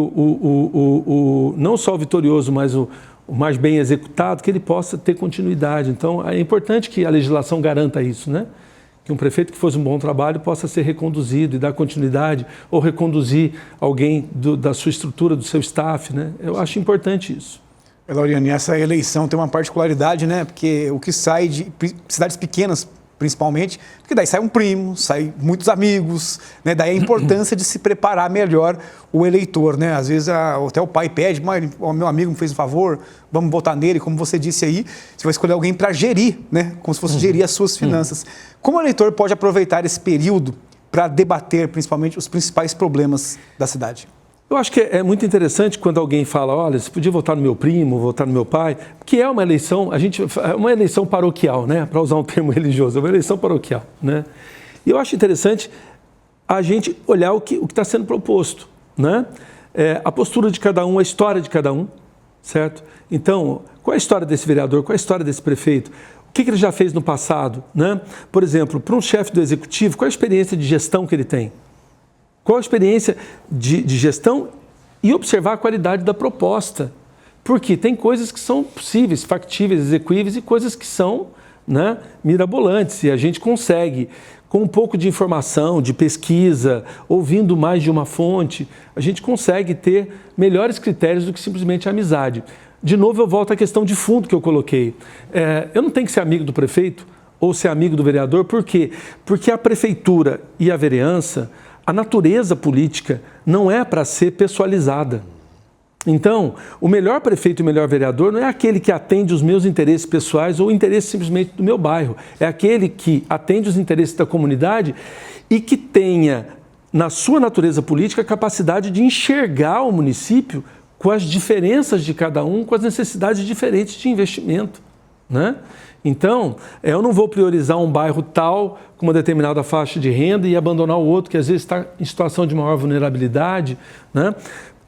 S12: não só o vitorioso, mas o mais bem executado, que ele possa ter continuidade. Então, é importante que a legislação garanta isso, né? Que um prefeito que faz um bom trabalho possa ser reconduzido e dar continuidade, ou reconduzir alguém da sua estrutura, do seu staff, né? Eu acho importante isso.
S2: Lauriane, essa eleição tem uma particularidade, né? Porque o que sai de cidades pequenas, principalmente, porque daí sai um primo, sai muitos amigos, né? Daí a importância de se preparar melhor o eleitor, né? Às vezes até o pai pede, o meu amigo me fez um favor, vamos votar nele, como você disse aí, você vai escolher alguém para gerir, né? Como se fosse gerir as suas finanças. Como o eleitor pode aproveitar esse período para debater, principalmente, os principais problemas da cidade?
S12: Eu acho que é muito interessante quando alguém fala, olha, você podia votar no meu primo, votar no meu pai, que é uma eleição, é uma eleição paroquial, né? Para usar um termo religioso, é uma eleição paroquial, né? E eu acho interessante a gente olhar o que está sendo proposto, né? A postura de cada um, a história de cada um, certo? Então, qual é a história desse vereador, qual é a história desse prefeito? O que ele já fez no passado, né? Por exemplo, para um chefe do executivo, qual é a experiência de gestão que ele tem? Qual a experiência de gestão e observar a qualidade da proposta? Porque tem coisas que são possíveis, factíveis, execuíveis e coisas que são, né, mirabolantes. E a gente consegue, com um pouco de informação, de pesquisa, ouvindo mais de uma fonte, a gente consegue ter melhores critérios do que simplesmente a amizade. De novo, eu volto à questão de fundo que eu coloquei. Eu não tenho que ser amigo do prefeito ou ser amigo do vereador, por quê? Porque a prefeitura e a vereança, a natureza política não é para ser pessoalizada. Então, o melhor prefeito e o melhor vereador não é aquele que atende os meus interesses pessoais ou interesses simplesmente do meu bairro. É aquele que atende os interesses da comunidade e que tenha, na sua natureza política, a capacidade de enxergar o município com as diferenças de cada um, com as necessidades diferentes de investimento, né? Então, eu não vou priorizar um bairro tal com uma determinada faixa de renda e abandonar o outro que às vezes está em situação de maior vulnerabilidade, né?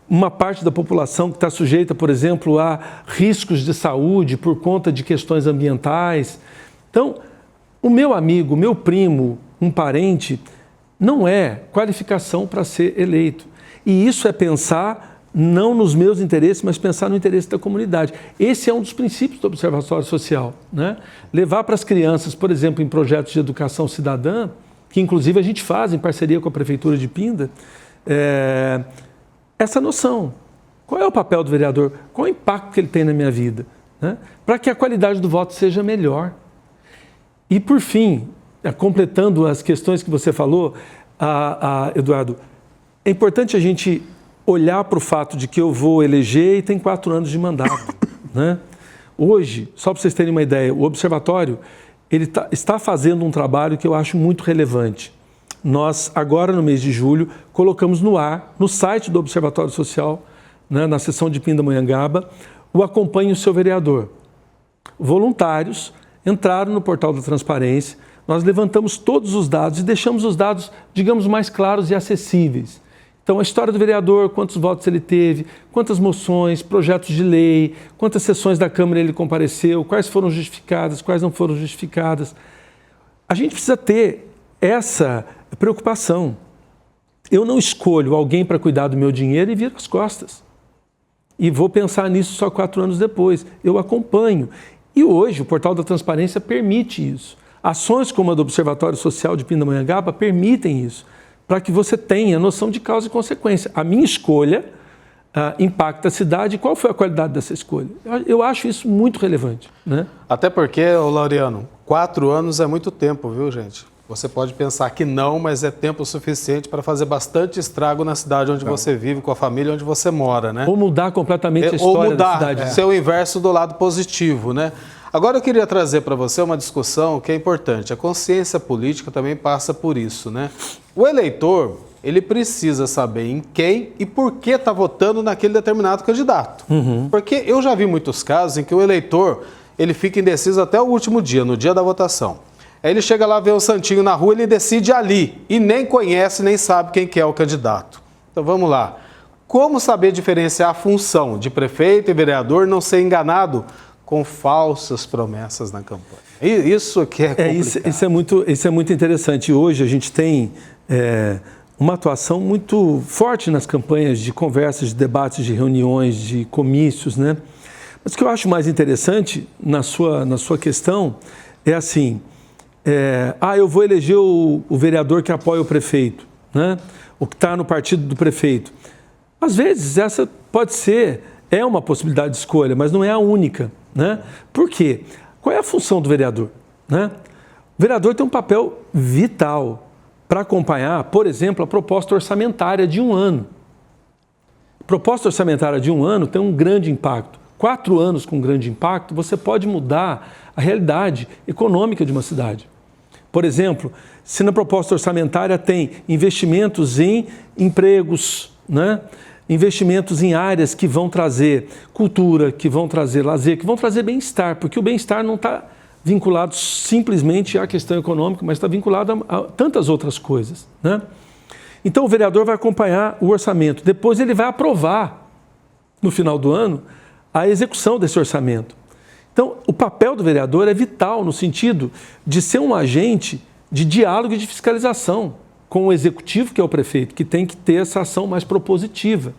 S12: Uma parte da população que está sujeita, por exemplo, a riscos de saúde por conta de questões ambientais. Então, o meu amigo, meu primo, um parente, não é qualificação para ser eleito. E isso é pensar não nos meus interesses, mas pensar no interesse da comunidade. Esse é um dos princípios do Observatório Social, né? Levar para as crianças, por exemplo, em projetos de educação cidadã, que inclusive a gente faz em parceria com a Prefeitura de Pinda, essa noção. Qual é o papel do vereador? Qual é o impacto que ele tem na minha vida, né? Para que a qualidade do voto seja melhor. E, por fim, completando as questões que você falou, Eduardo, é importante a gente olhar para o fato de que eu vou eleger e tem 4 anos de mandato, né? Hoje, só para vocês terem uma ideia, o Observatório ele está fazendo um trabalho que eu acho muito relevante. Nós, agora no mês de julho, colocamos no ar, no site do Observatório Social, né, na seção de Pindamonhangaba, o Acompanhe o Seu Vereador. Voluntários entraram no portal da transparência, nós levantamos todos os dados e deixamos os dados, digamos, mais claros e acessíveis. Então, a história do vereador, quantos votos ele teve, quantas moções, projetos de lei, quantas sessões da Câmara ele compareceu, quais foram justificadas, quais não foram justificadas. A gente precisa ter essa preocupação. Eu não escolho alguém para cuidar do meu dinheiro e viro as costas. E vou pensar nisso só 4 anos depois. Eu acompanho. E hoje o Portal da Transparência permite isso. Ações como a do Observatório Social de Pindamonhangaba permitem isso, para que você tenha noção de causa e consequência. A minha escolha impacta a cidade e qual foi a qualidade dessa escolha. Eu acho isso muito relevante, né?
S1: Até porque, Laureano, 4 anos é muito tempo, viu, gente? Você pode pensar que não, mas é tempo suficiente para fazer bastante estrago na cidade onde você vive, com a família onde você mora, né?
S12: Ou mudar completamente a história da cidade.
S1: Ser o inverso do lado positivo, né? Agora eu queria trazer para você uma discussão que é importante. A consciência política também passa por isso, né? O eleitor, ele precisa saber em quem e por que está votando naquele determinado candidato. Porque eu já vi muitos casos em que o eleitor, ele fica indeciso até o último dia, no dia da votação. Aí ele chega lá, vê o santinho na rua, ele decide ali e nem conhece, nem sabe quem que é o candidato. Então vamos lá. Como saber diferenciar a função de prefeito e vereador, não ser enganado com falsas promessas na campanha? Isso que é complicado.
S12: Isso é muito interessante. Hoje a gente tem uma atuação muito forte nas campanhas de conversas, de debates, de reuniões, de comícios, né? Mas o que eu acho mais interessante na sua questão é assim... eu vou eleger o vereador que apoia o prefeito, né? O que está no partido do prefeito. Às vezes, essa pode ser, uma possibilidade de escolha, mas não é a única, né? Por quê? Qual é a função do vereador, né? O vereador tem um papel vital para acompanhar, por exemplo, a proposta orçamentária de um ano. A proposta orçamentária de um ano tem um grande impacto. 4 anos com grande impacto, você pode mudar a realidade econômica de uma cidade. Por exemplo, se na proposta orçamentária tem investimentos em empregos, né? Investimentos em áreas que vão trazer cultura, que vão trazer lazer, que vão trazer bem-estar, porque o bem-estar não está vinculado simplesmente à questão econômica, mas está vinculado a tantas outras coisas, né? Então o vereador vai acompanhar o orçamento, depois ele vai aprovar, no final do ano, a execução desse orçamento. Então, o papel do vereador é vital no sentido de ser um agente de diálogo e de fiscalização com o executivo, que é o prefeito, que tem que ter essa ação mais propositiva.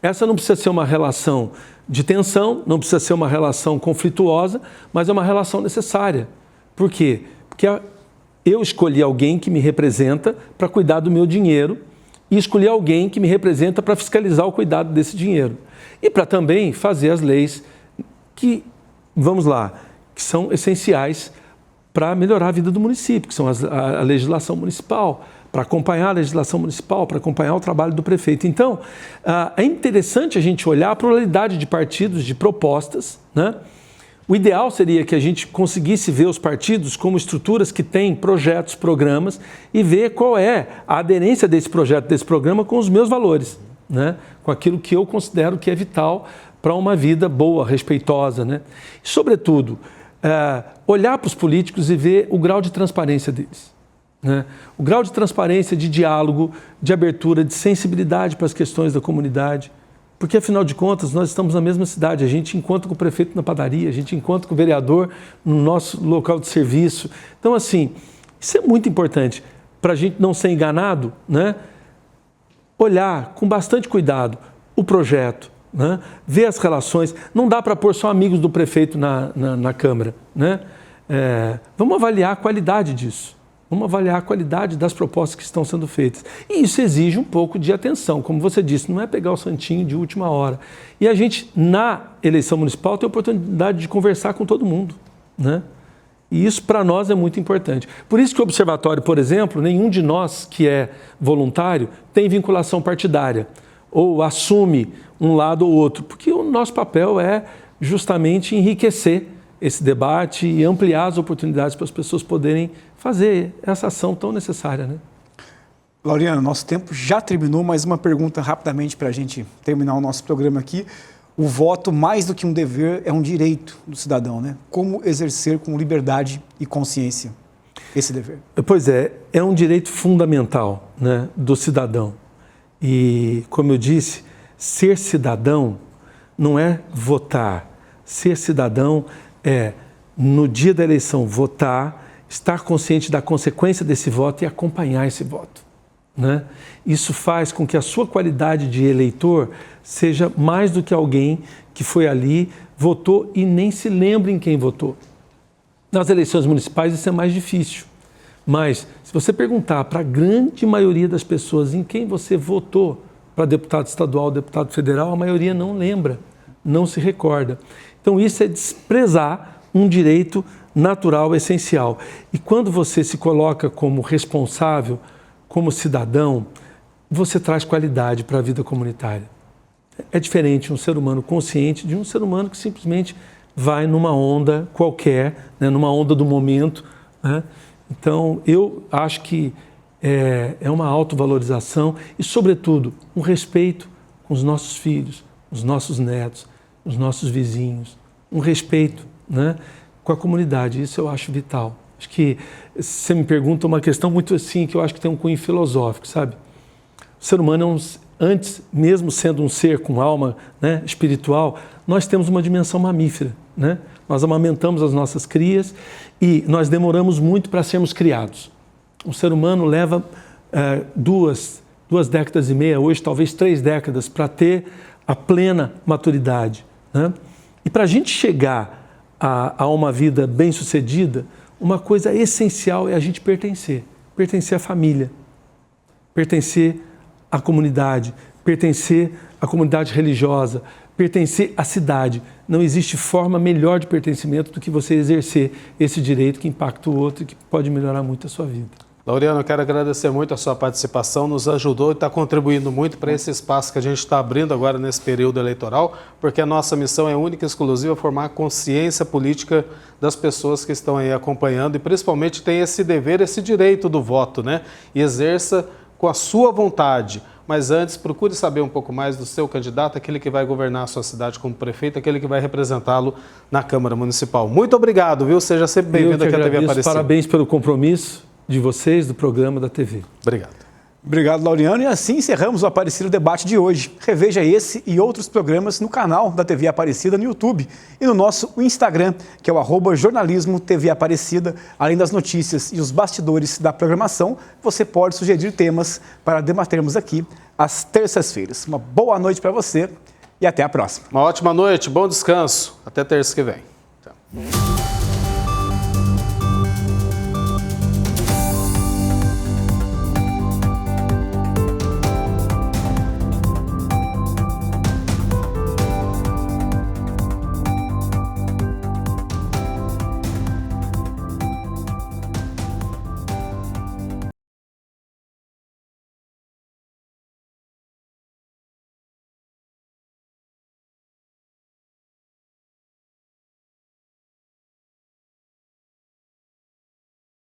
S12: Essa não precisa ser uma relação de tensão, não precisa ser uma relação conflituosa, mas é uma relação necessária. Por quê? Porque eu escolhi alguém que me representa para cuidar do meu dinheiro e escolhi alguém que me representa para fiscalizar o cuidado desse dinheiro. E para também fazer as leis que, vamos lá, que são essenciais para melhorar a vida do município, que são a legislação municipal, para acompanhar a legislação municipal, para acompanhar o trabalho do prefeito. Então, é interessante a gente olhar a pluralidade de partidos, de propostas, né? O ideal seria que a gente conseguisse ver os partidos como estruturas que têm projetos, programas e ver qual é a aderência desse projeto, desse programa com os meus valores, né? Com aquilo que eu considero que é vital para uma vida boa, respeitosa, né? E, sobretudo, olhar para os políticos e ver o grau de transparência deles, né? O grau de transparência, de diálogo, de abertura, de sensibilidade para as questões da comunidade. Porque, afinal de contas, nós estamos na mesma cidade. A gente encontra com o prefeito na padaria, a gente encontra com o vereador no nosso local de serviço. Então, assim, isso é muito importante para a gente não ser enganado, né? Olhar com bastante cuidado o projeto, né? Ver as relações. Não dá para pôr só amigos do prefeito na Câmara, né? Vamos avaliar a qualidade disso. Vamos avaliar a qualidade das propostas que estão sendo feitas. E isso exige um pouco de atenção. Como você disse, não é pegar o santinho de última hora. E a gente, na eleição municipal, tem a oportunidade de conversar com todo mundo, né? E isso, para nós, é muito importante. Por isso que o Observatório, por exemplo, nenhum de nós que é voluntário tem vinculação partidária ou assume um lado ou outro, porque o nosso papel é justamente enriquecer esse debate e ampliar as oportunidades para as pessoas poderem fazer essa ação tão necessária, né?
S2: Laureano, nosso tempo já terminou, mas uma pergunta rapidamente para a gente terminar o nosso programa aqui. O voto, mais do que um dever, é um direito do cidadão, né? Como exercer com liberdade e consciência esse dever?
S12: Pois é um direito fundamental, né, do cidadão. E, como eu disse, ser cidadão não é votar. Ser cidadão é, no dia da eleição, votar, estar consciente da consequência desse voto e acompanhar esse voto, né? Isso faz com que a sua qualidade de eleitor seja mais do que alguém que foi ali, votou e nem se lembra em quem votou. Nas eleições municipais isso é mais difícil, mas se você perguntar para a grande maioria das pessoas em quem você votou para deputado estadual, deputado federal, a maioria não lembra, não se recorda. Então isso é desprezar um direito natural, essencial. E quando você se coloca como responsável, como cidadão, você traz qualidade para a vida comunitária. É diferente um ser humano consciente de um ser humano que simplesmente vai numa onda qualquer, né, numa onda do momento, né? Então, eu acho que é uma autovalorização e, sobretudo, um respeito com os nossos filhos, os nossos netos, os nossos vizinhos, um respeito, né, com a comunidade. Isso eu acho vital. Acho que, se você me pergunta, uma questão muito assim, que eu acho que tem um cunho filosófico, sabe? O ser humano antes, mesmo sendo um ser com alma, né, espiritual, nós temos uma dimensão mamífera, né? Nós amamentamos as nossas crias e nós demoramos muito para sermos criados. O ser humano leva duas décadas e meia, hoje talvez 3 décadas, para ter a plena maturidade, né? E para a gente chegar a uma vida bem-sucedida, uma coisa essencial é a gente pertencer à família, pertencer à comunidade, pertencer à comunidade religiosa, pertencer à cidade. Não existe forma melhor de pertencimento do que você exercer esse direito que impacta o outro e que pode melhorar muito a sua vida.
S1: Laureano, eu quero agradecer muito a sua participação, nos ajudou e está contribuindo muito para esse espaço que a gente está abrindo agora nesse período eleitoral, porque a nossa missão é única e exclusiva, formar a consciência política das pessoas que estão aí acompanhando e principalmente tem esse dever, esse direito do voto, né? E exerça com a sua vontade. Mas antes, procure saber um pouco mais do seu candidato, aquele que vai governar a sua cidade como prefeito, aquele que vai representá-lo na Câmara Municipal. Muito obrigado, viu? Seja sempre bem-vindo aqui à TV Aparecida.
S12: Parabéns pelo compromisso de vocês, do programa da TV.
S1: Obrigado.
S2: Obrigado, Laureano. E assim encerramos o Aparecida Debate de hoje. Reveja esse e outros programas no canal da TV Aparecida no YouTube e no nosso Instagram, que é o @jornalismo TV Aparecida. Além das notícias e os bastidores da programação, você pode sugerir temas para debatermos aqui às terças-feiras. Uma boa noite para você e até a próxima.
S1: Uma ótima noite, bom descanso. Até terça que vem. Tchau.